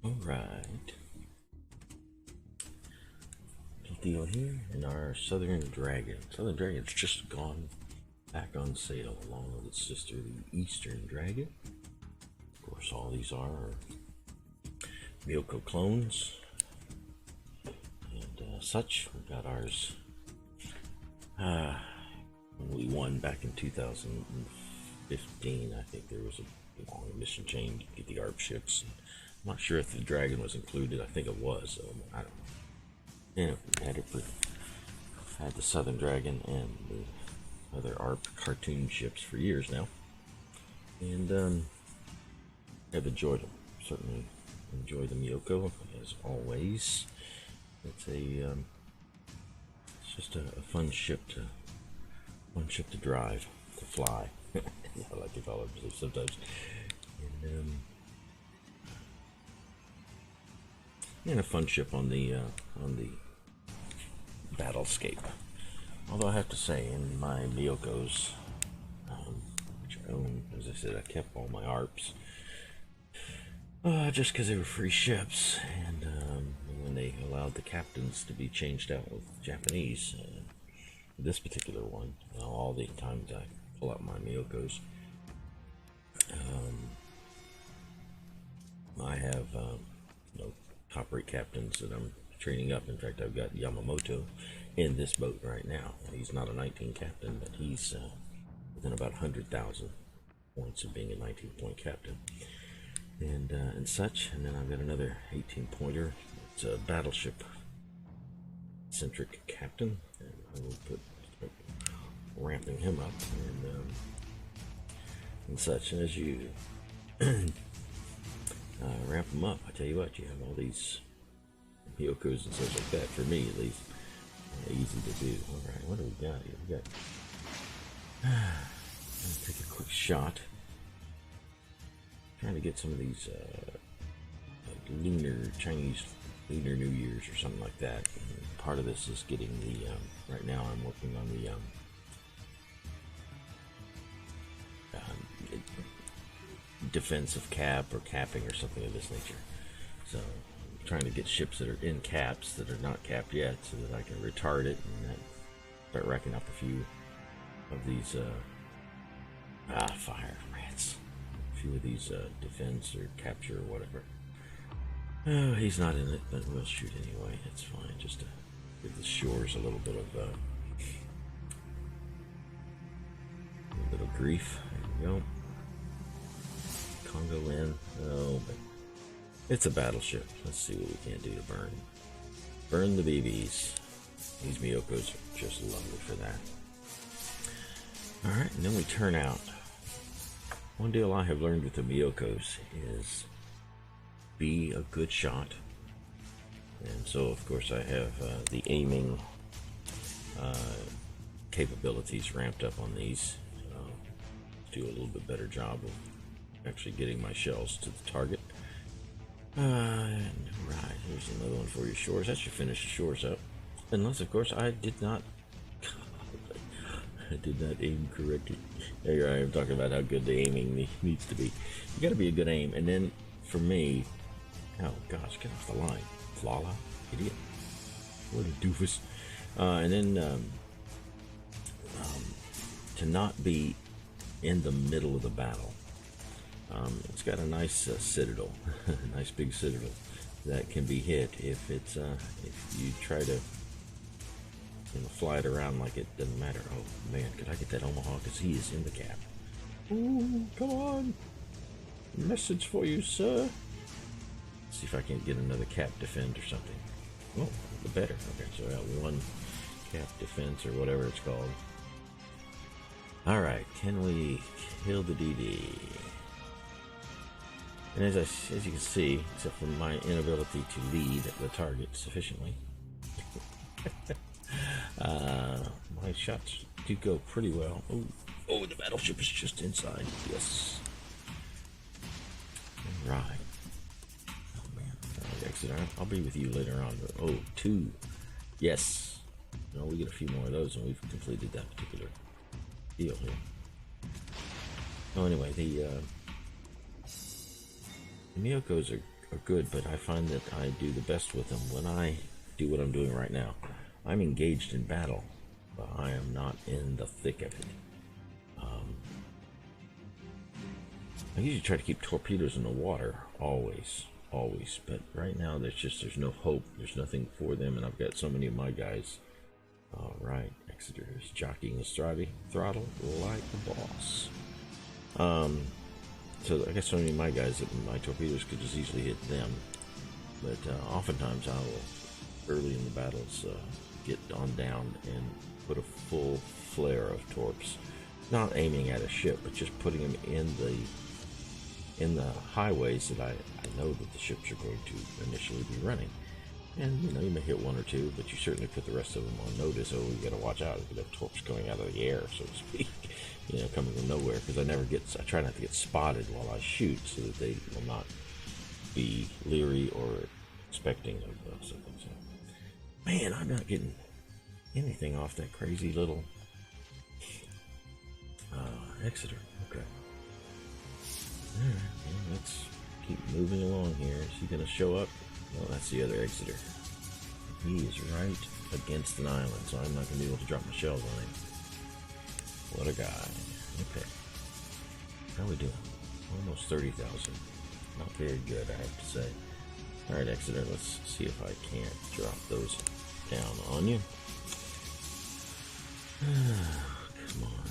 Alright. Deal here in our Southern Dragon. Southern Dragon's just gone back on sale along with its sister, the Eastern Dragon. Of course, all these are Myoko-clones and such. We got ours when we won back in 2015. I think there was a long mission chain to get the ARP ships. I'm not sure if the Dragon was included. I think it was, so I don't know. Yeah, we had the Southern Dragon and the other ARP cartoon ships for years now, and I've enjoyed them. Certainly enjoy the Myoko as always. It's it's just a fun ship to drive, to fly. I like to call it sometimes. And a fun ship on the battlescape. Although I have to say, in my Myokos, which I own, as I said, I kept all my ARPs just because they were free ships, and when they allowed the captains to be changed out with Japanese, this particular one, all the times I pull out my Myokos, I have top rate captains that I'm training up. In fact, I've got Yamamoto in this boat right now. He's not a 19 captain, but he's within about 100,000 points of being a 19-point captain, and such. And then I've got another 18-pointer. It's a battleship centric captain, and I will start ramping him up and such. And as you ramp them up, I tell you what, you have all these Myokos and such like that, for me at least, easy to do. Alright, what do we got here? We got, let's take a quick shot, trying to get some of these Chinese Lunar New Year's or something like that. And part of this is getting the, right now I'm working on the defensive cap or capping or something of this nature. So I'm trying to get ships that are in caps that are not capped yet, so that I can retard it and start racking up a few of these fire rats, a few of these defense or capture or whatever. Oh, he's not in it, but we'll shoot anyway. It's fine, just to give the shores a little bit of grief. There we go. Congo in. Oh, but it's a battleship. Let's see what we can't do to burn the BBs. These Myokos are just lovely for that. Alright, and then we turn out. One deal I have learned with the Myokos is be a good shot. And so of course I have the aiming capabilities ramped up on these. Do a little bit better job of actually getting my shells to the target. And right, here's another one for your shores. That should finish the shores up. Unless, of course, I did not aim correctly. There I am talking about how good the aiming needs to be. You got to be a good aim. And then, for me, oh gosh, get off the line, theLaalaa, idiot! What a doofus! And then to not be in the middle of the battle. It's got a nice citadel, a nice big citadel that can be hit if it's if you try to fly it around like it doesn't matter. Oh man, could I get that Omaha? Because he is in the cap. Ooh, come on! Message for you, sir. Let's see if I can get another cap defend or something. Oh, the better. Okay, so I got one cap defense or whatever it's called. All right, can we kill the DD? And as you can see, except for my inability to lead the target sufficiently, my shots do go pretty well. Oh, the battleship is just inside. Yes. All right. Oh man, exit. I'll be with you later on. But, oh, 2. Yes. No, we get a few more of those, and we've completed that particular deal here. Oh, anyway, the Myokos are good, but I find that I do the best with them when I do what I'm doing right now. I'm engaged in battle, but I am not in the thick of it. I usually try to keep torpedoes in the water, always, but right now there's no hope, there's nothing for them, and I've got so many of my guys. Alright, Exeter is jockeying his throttle like a boss. So I got so many of my guys that my torpedoes could just easily hit them, but oftentimes I will, early in the battles, get on down and put a full flare of torps, not aiming at a ship, but just putting them in the highways that I know that the ships are going to initially be running. And you know, you may hit one or two, but you certainly put the rest of them on notice. Oh, you got to watch out. You could have torps coming out of the air, so to speak, you know, coming from nowhere. Because I try not to get spotted while I shoot, so that they will not be leery or expecting of something. So, man, I'm not getting anything off that crazy little Exeter. Okay. Alright, well, let's keep moving along here. Is he going to show up? Well, that's the other Exeter. He is right against an island, so I'm not going to be able to drop my shells on him. What a guy. Okay. How we doing? Almost 30,000. Not very good, I have to say. Alright, Exeter, let's see if I can't drop those down on you. Come on.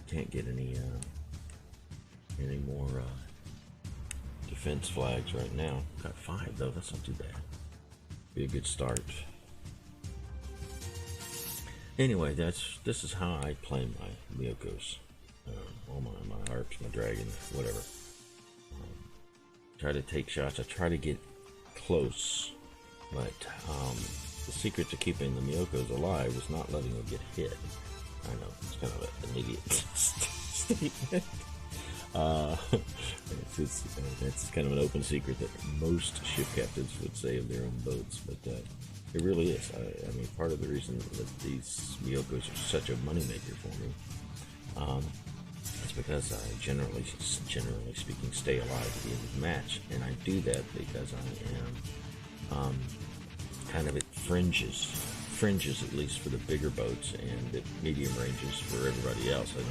Can't get any more defense flags right now. Got 5 though, that's not too bad. Be a good start. Anyway, this is how I play my Myokos. All my harps, my dragons, whatever. Try to take shots. I try to get close, but the secret to keeping the Myokos alive is not letting them get hit. I know, it's kind of an idiot statement. It's kind of an open secret that most ship captains would say of their own boats, but it really is. I mean, part of the reason that these Myokos are such a moneymaker for me is because I generally speaking, stay alive at the end of the match, and I do that because I am kind of at fringes at least for the bigger boats, and at medium ranges for everybody else. I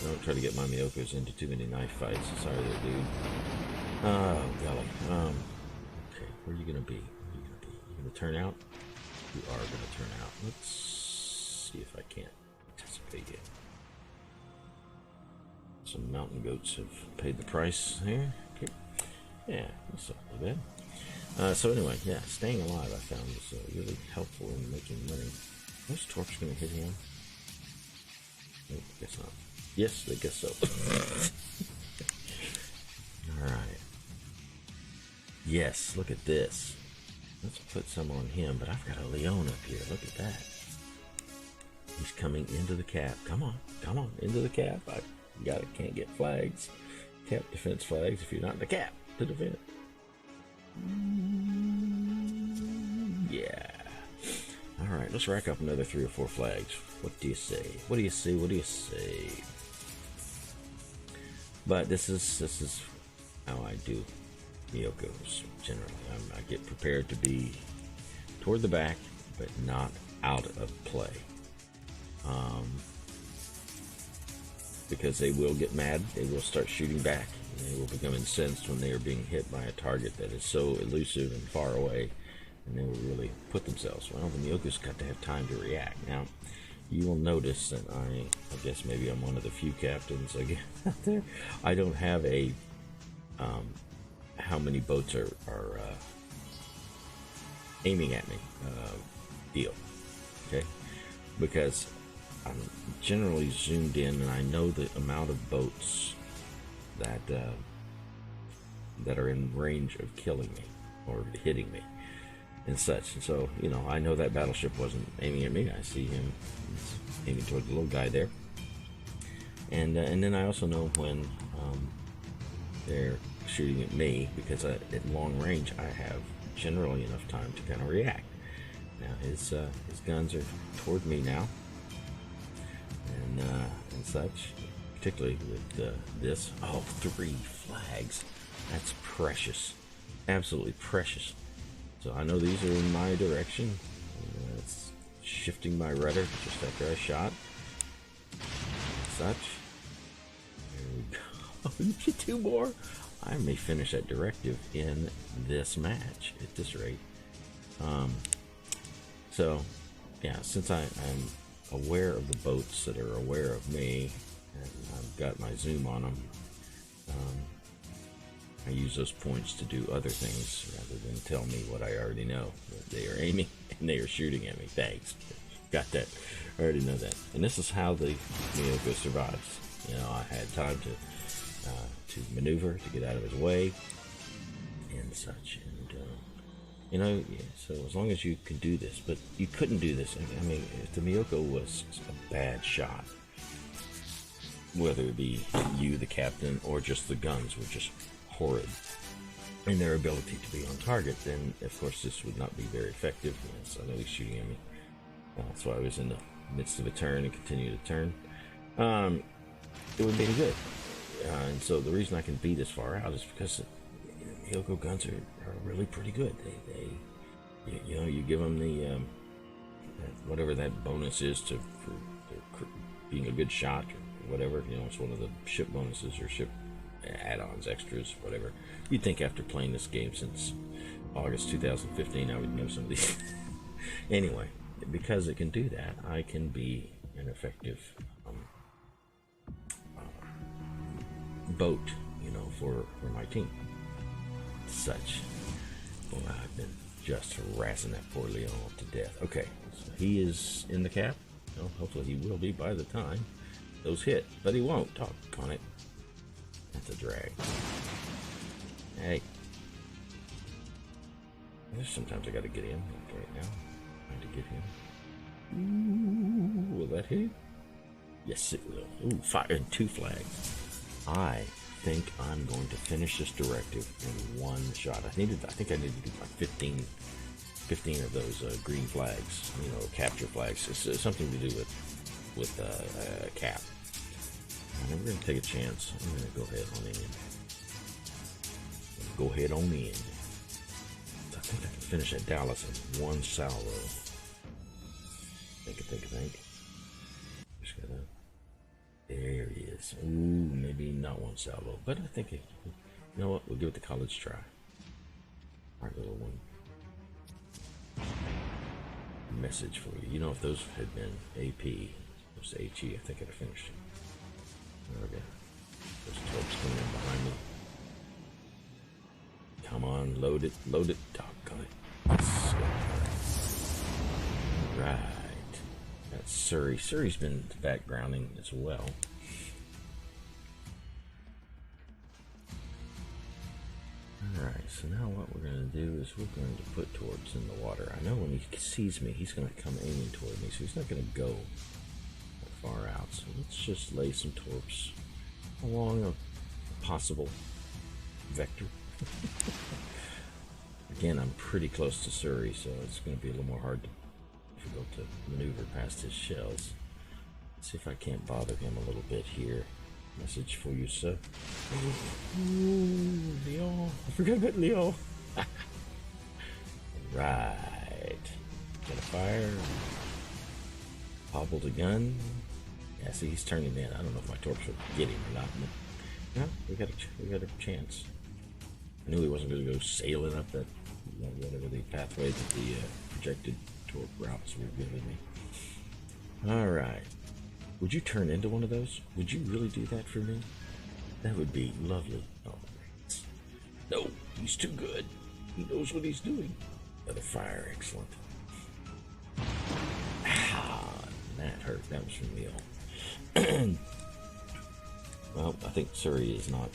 don't try to get my Myokos into too many knife fights. Sorry there, dude. Oh, golly. Okay, where are you going to be? Where are you going to be? You going to turn out? You are going to turn out. Let's see if I can't anticipate yet. Some mountain goats have paid the price here. Okay. Yeah, that's not too bad. So anyway, yeah, staying alive I found is really helpful in making money. Those torps going to hit him? Oh, guess not. Yes, I guess so. Alright. Yes, look at this. Let's put some on him, but I've got a Leon up here. Look at that. He's coming into the cap. Come on, into the cap. I can't get flags. Cap defense flags if you're not in the cap to defend. Yeah. Alright, let's rack up another 3 or 4 flags. What do you say? What do you say? What do you say? But this is how I do Myokos generally. I get prepared to be toward the back, but not out of play. Because they will get mad, they will start shooting back, and they will become incensed when they are being hit by a target that is so elusive and far away, and they will really put themselves. Well, the Myokos got to have time to react. Now, you will notice that I guess maybe I'm one of the few captains I get out there. I don't have a how many boats are aiming at me deal, okay? Because I'm generally zoomed in, and I know the amount of boats that are in range of killing me or hitting me and such. And so, you know, I know that battleship wasn't aiming at me. I see him aiming toward the little guy there, and then I also know when they're shooting at me, because at long range I have generally enough time to kind of react. Now his guns are toward me now, and such, particularly with this. Oh, 3 flags. That's precious. Absolutely precious. So I know these are in my direction. It's shifting my rudder just after I shot. Such. There we go. You get 2 more. I may finish that directive in this match at this rate. So, yeah, since I'm aware of the boats that are aware of me, and I've got my zoom on them, I use those points to do other things rather than tell me what I already know. They are aiming and they are shooting at me. Thanks. Got that. I already know that. And this is how the Myoko survives. You know, I had time to maneuver, to get out of his way, and such. And, you know, so as long as you can do this, but you couldn't do this. I mean, if the Myoko was a bad shot, whether it be you, the captain, or just the guns were just horrid in their ability to be on target, then of course this would not be very effective. So I know he's shooting at me. That's why I was in the midst of a turn and continue to turn. It would be good. And so the reason I can be this far out is because the Myoko guns are really pretty good. They you know, you give them the whatever that bonus is for being a good shot or whatever. You know, it's one of the ship bonuses or ship add-ons, extras, whatever. You'd think after playing this game since August 2015 I would know some of these. Anyway, because it can do that, I can be an effective boat, you know, for my team. Such. Boy, I've been just harassing that poor Leon to death. Okay, so he is in the cap. Well, hopefully he will be by the time those hit, but he won't. Talk on it. That's a drag. Hey. Sometimes I gotta get in right now. Trying to get him. Ooh, will that hit? Yes, it will. Ooh, fire and 2 flags. I think I'm going to finish this directive in 1 shot. I think I need to do like 15 of those green flags, you know, capture flags. It's something to do with cap. And we're going to take a chance. I'm going to go ahead on in. Go ahead on in. I think I can finish that Dallas in 1 salvo. Think. Just gotta. There he is. Ooh, maybe not 1 salvo, but I think you know what? We'll give it the college try. Our little one. Message for you. You know, if those had been AP, those HE, I think I'd have finished it. Okay. Those torps coming in behind me. Come on, load it. Doggone it. Let's go. Right. That's Surrey. Surrey's been backgrounding as well. Alright, so now what we're going to do is we're going to put torps in the water. I know when he sees me, he's going to come aiming toward me, so he's not going to go far out. So let's just lay some torps along a possible vector. Again, I'm pretty close to Surrey, so it's going to be a little more hard to maneuver past his shells. Let's see if I can't bother him a little bit here. Message for you, sir. Ooh, Leon. I forgot about Leon. Right. Gonna fire. Hobble the gun. Yeah, see, he's turning in. I don't know if my torps will get him or not. But no, we got a chance. I knew he wasn't going to go sailing up that, you know, whatever the pathway that the projected torp routes were giving me. All right. Would you turn into one of those? Would you really do that for me? That would be lovely. Oh, no, he's too good. He knows what he's doing. Another fire, excellent. Ah, that hurt. That was from Neil. Well, I think Surrey is not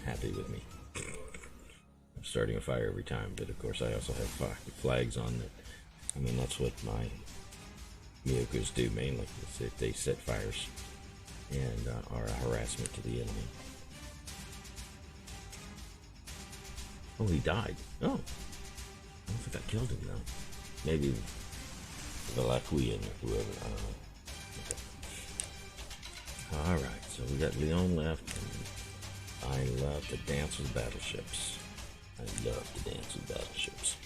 happy with me. I'm starting a fire every time, but of course I also have flags on that. I mean, that's what my Myokos do mainly. They set fires and are a harassment to the enemy. Oh, he died. Oh, I don't think I killed him though. Maybe the Lagoon or whoever. I don't know. Okay. All right, so we got Leon left, and I I love to dance with battleships. I love to dance with battleships.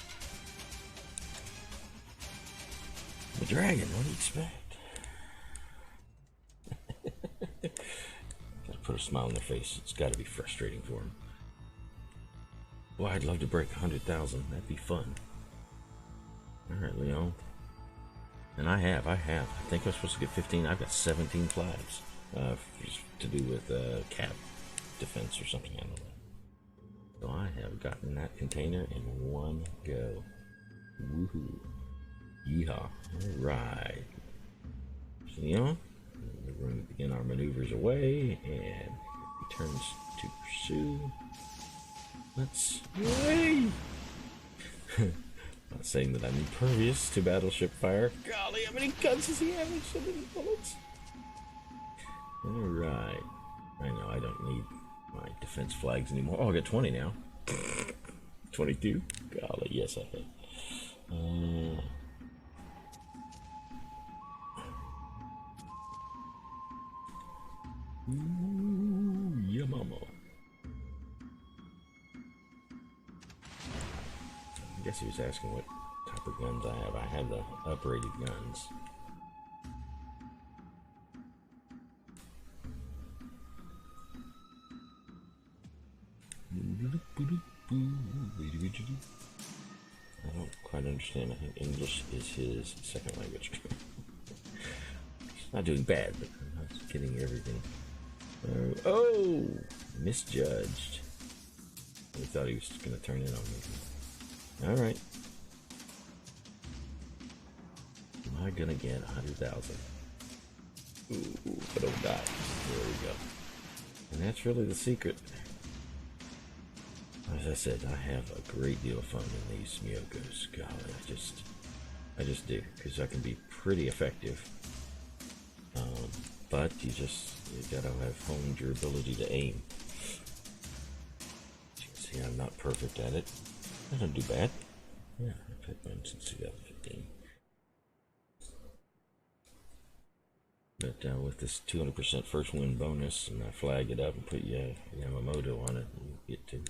The dragon, what do you expect? Gotta put a smile on their face. It's gotta be frustrating for them. Well, I'd love to break 100,000. That'd be fun. Alright, Leon. And I have. I think I'm supposed to get 15. I've got 17 flags. To do with cap defense or something, I don't know. So I have gotten that container in one go. Woohoo. Yeehaw. Alright. So, Leon, we're going to begin our maneuvers away, and returns to pursue. Let's away! Not saying that I'm impervious to battleship fire. Golly, how many guns does he have? So many bullets. Alright. I know I don't need my defense flags anymore. Oh, I got 20 now. 22? Golly, yes I have. Ooh, yeah, mama. I guess he was asking what type of guns I have. I have the uprated guns. I don't quite understand. I think English is his second language. He's not doing bad, but I'm not getting everything. Oh! Misjudged. He thought he was going to turn in on me. Alright. Am I going to get 100,000? Ooh, but don't die. There we go. And that's really the secret. As I said, I have a great deal of fun in these Myokos. Golly, I just do, because I can be pretty effective. But you gotta have honed your ability to aim. As you can see, I'm not perfect at it. I don't do bad. Yeah, I've had one since 2015. But with this 200% first win bonus, and I flag it up and put Yamamoto on it, you get to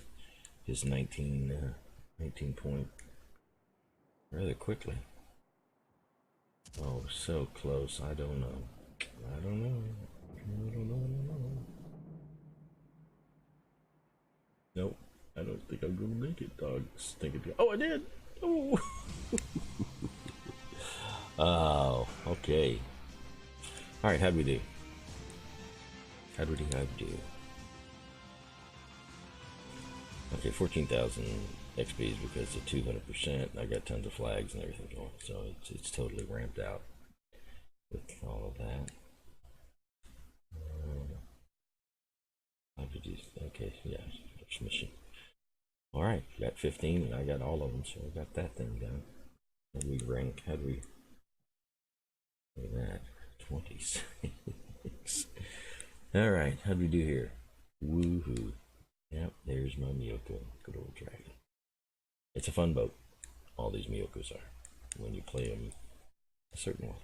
his 19 point rather quickly. Oh, so close. I don't know. Nope. I don't think I'm gonna make it, dog. Oh, I did. Oh. Oh, okay. All right. How'd we do? How'd we do? Okay, 14,000 XPs because of 200%. I got tons of flags and everything going, so it's totally ramped out with all of that. Okay, yeah, mission. All right, got 15, and I got all of them, so I got that thing done. How'd we rank? Look at that, 26. All right, how'd we do here? Woohoo! Yep, there's my Myoko, good old dragon. It's a fun boat. All these Myokos are when you play them a certain way.